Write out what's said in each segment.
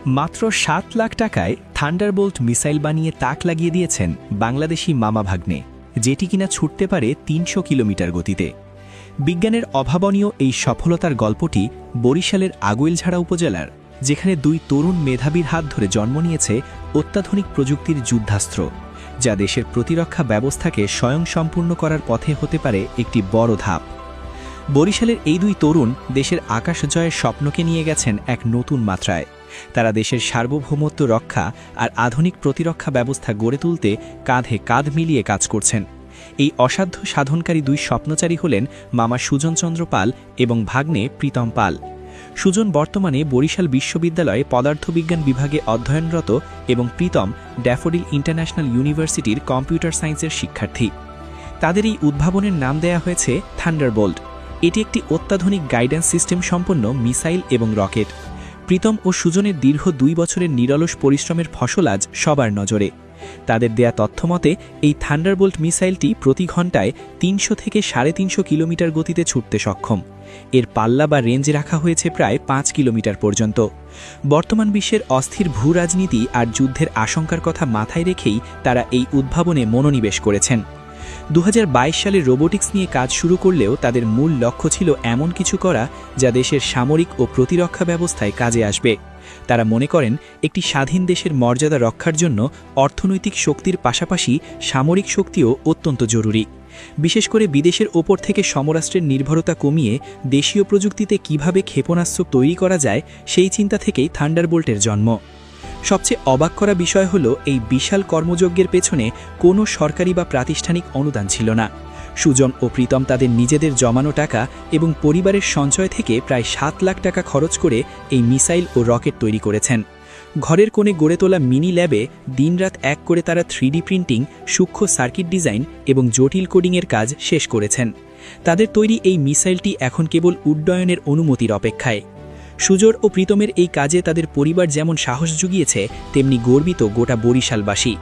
মাত্র ৭ লাখ টাকায় Thunderbolt missile বানিয়ে তাক লাগিয়ে দিয়েছেন বাংলাদেশি মামা ভাগ্নে, যেটি কিনা ছুটতে পারে ৩০০ কিলোমিটার গতিতে। বিজ্ঞানের অভাবনীয় এই সফলতার গল্পটি বরিশালের আগুইলঝাড়া উপজেলার, যেখানে দুই তরুণ মেধাবীর হাত ধরে জন্ম নিয়েছে অত্যাধুনিক প্রযুক্তির যুদ্ধাস্ত্র, যা দেশের প্রতিরক্ষা ব্যবস্থাকে স্বয়ংসম্পূর্ণ করার পথে হতে পারে একটি বড় ধাপ। বরিশালের এই দুই তরুণ দেশের আকাশ জয়ের স্বপ্নকে নিয়ে গেছেন এক নতুন মাত্রায়। তারা দেশের সার্বভৌমত্ব রক্ষা আর আধুনিক প্রতিরক্ষা ব্যবস্থা গড়ে তুলতে কাঁধে কাঁধ মিলিয়ে কাজ করছেন। এই অসাধ্য সাধনকারী দুই স্বপ্নচারী হলেন মামা সুজন চন্দ্র পাল এবং ভাগ্নে প্রীতম পাল। সুজন বর্তমানে বরিশাল বিশ্ববিদ্যালয়ে পদার্থবিজ্ঞান বিভাগে অধ্যয়নরত এবং প্রীতম ড্যাফোডিল ইন্টারন্যাশনাল ইউনিভার্সিটির কম্পিউটার সায়েন্সের শিক্ষার্থী। তাদের এই উদ্ভাবনের নাম দেয়া হয়েছে থান্ডারবোল্ট। এটি একটি অত্যাধুনিক গাইডেন্স সিস্টেম সম্পন্ন মিসাইল এবং রকেট। প্রীতম ও সুজনের দীর্ঘ ২ বছরের নিরলস পরিশ্রমের ফসল আজ সবার নজরে। তাদের দেয়া তথ্যমতে এই থান্ডারবোল্ট মিসাইলটি প্রতি ঘন্টায় ৩০০ থেকে ৩৫০ কিলোমিটার গতিতে ছুটতে সক্ষম। এর পাল্লা বা রেঞ্জ রাখা হয়েছে প্রায় ৫ কিলোমিটার পর্যন্ত। বর্তমান বিশ্বের অস্থির ভূরাজনীতি আর যুদ্ধের আশঙ্কার কথা মাথায় রেখেই তারা এই উদ্ভাবনে মনোনিবেশ করেছেন। ২০২২ সালে রোবোটিক্স নিয়ে কাজ শুরু করলেও তাদের মূল লক্ষ্য ছিল এমন কিছু করা যা দেশের সামরিক ও প্রতিরক্ষা ব্যবস্থায় কাজে আসবে। তারা মনে করেন একটি স্বাধীন দেশের মর্যাদা রক্ষার জন্য অর্থনৈতিক শক্তির পাশাপাশি সামরিক শক্তিও অত্যন্ত জরুরি। বিশেষ করে বিদেশের ওপর থেকে সমরাষ্ট্রের নির্ভরতা কমিয়ে দেশীয় প্রযুক্তিতে কিভাবে ক্ষেপণাস্ত্র তৈরি করা যায়, সেই চিন্তা থেকেই থান্ডারবোল্টের জন্ম। সবচেয়ে অবাক করা বিষয় হল এই বিশাল কর্মযজ্ঞের পেছনে কোনো সরকারি বা প্রাতিষ্ঠানিক অনুদান ছিল না। সুজন ও প্রীতম তাদের নিজেদের জমানো টাকা এবং পরিবারের সঞ্চয় থেকে প্রায় ৭ লাখ টাকা খরচ করে এই মিসাইল ও রকেট তৈরি করেছেন। ঘরের কোণে গড়ে তোলা মিনি ল্যাবে দিনরাত এক করে তারা 3D প্রিন্টিং, সূক্ষ্ম সার্কিট ডিজাইন এবং জটিল কোডিংয়ের কাজ শেষ করেছেন। তাদের তৈরি এই মিসাইলটি এখন কেবল উড্ডয়নের অনুমতির অপেক্ষায়। সুজন ও প্রীতমের এই কাজে তাদের পরিবার যেমন সাহস জুগিয়েছে, তেমনি গর্বিত গোটা বরিশালবাসী।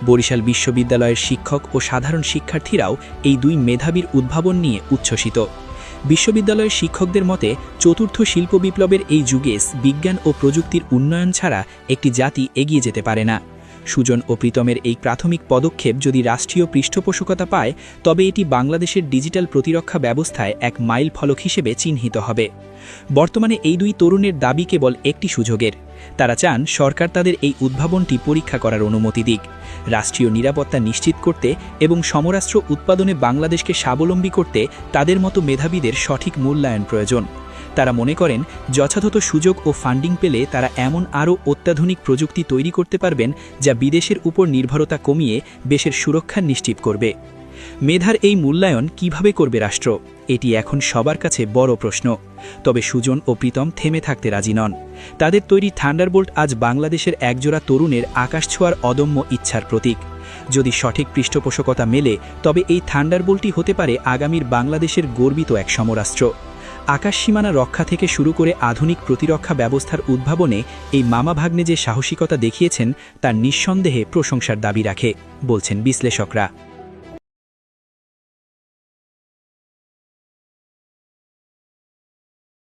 বরিশাল বিশ্ববিদ্যালয়ের শিক্ষক ও সাধারণ শিক্ষার্থীরাও এই দুই মেধাবীর উদ্ভাবন নিয়ে উচ্ছ্বসিত। বিশ্ববিদ্যালয়ের শিক্ষকদের মতে চতুর্থ শিল্প বিপ্লবের এই যুগে বিজ্ঞান ও প্রযুক্তির উন্নয়ন ছাড়া একটি জাতি এগিয়ে যেতে পারে না। সুজন ও প্রীতমের এই প্রাথমিক পদক্ষেপ যদি রাষ্ট্রীয় পৃষ্ঠপোষকতা পায়, তবে এটি বাংলাদেশের ডিজিটাল প্রতিরক্ষা ব্যবস্থায় এক মাইল ফলক হিসেবে চিহ্নিত হবে। বর্তমানে এই দুই তরুণের দাবি কেবল একটি সুযোগের। তারা চান সরকার তাদের এই উদ্ভাবনটি পরীক্ষা করার অনুমতি দিক। রাষ্ট্রীয় নিরাপত্তা নিশ্চিত করতে এবং সমরাস্ত্র উৎপাদনে বাংলাদেশকে স্বাবলম্বী করতে তাদের মতো মেধাবীদের সঠিক মূল্যায়ন প্রয়োজন। তারা মনে করেন যথাযথ সুযোগ ও ফান্ডিং পেলে তারা এমন আরও অত্যাধুনিক প্রযুক্তি তৈরি করতে পারবেন যা বিদেশের উপর নির্ভরতা কমিয়ে দেশের সুরক্ষা নিশ্চিত করবে। মেধার এই মূল্যায়ন কিভাবে করবে রাষ্ট্র, এটি এখন সবার কাছে বড় প্রশ্ন। তবে সুজন ও প্রীতম থেমে থাকতে রাজি নন। তাদের তৈরি থান্ডারবোল্ট আজ বাংলাদেশের একজোড়া তরুণের আকাশ ছোঁয়ার অদম্য ইচ্ছার প্রতীক। যদি সঠিক পৃষ্ঠপোষকতা মেলে, তবে এই থান্ডারবোল্টই হতে পারে আগামীর বাংলাদেশের গর্বিত এক সমরাস্ত্র। আকাশ সীমানা রক্ষা থেকে শুরু করে আধুনিক প্রতিরক্ষা ব্যবস্থার উদ্ভাবনে এই মামা ভাগ্নে যে সাহসিকতা দেখিয়েছেন, তা নিঃসন্দেহে প্রশংসার দাবি রাখে, বলছেন বিশ্লেষকরা।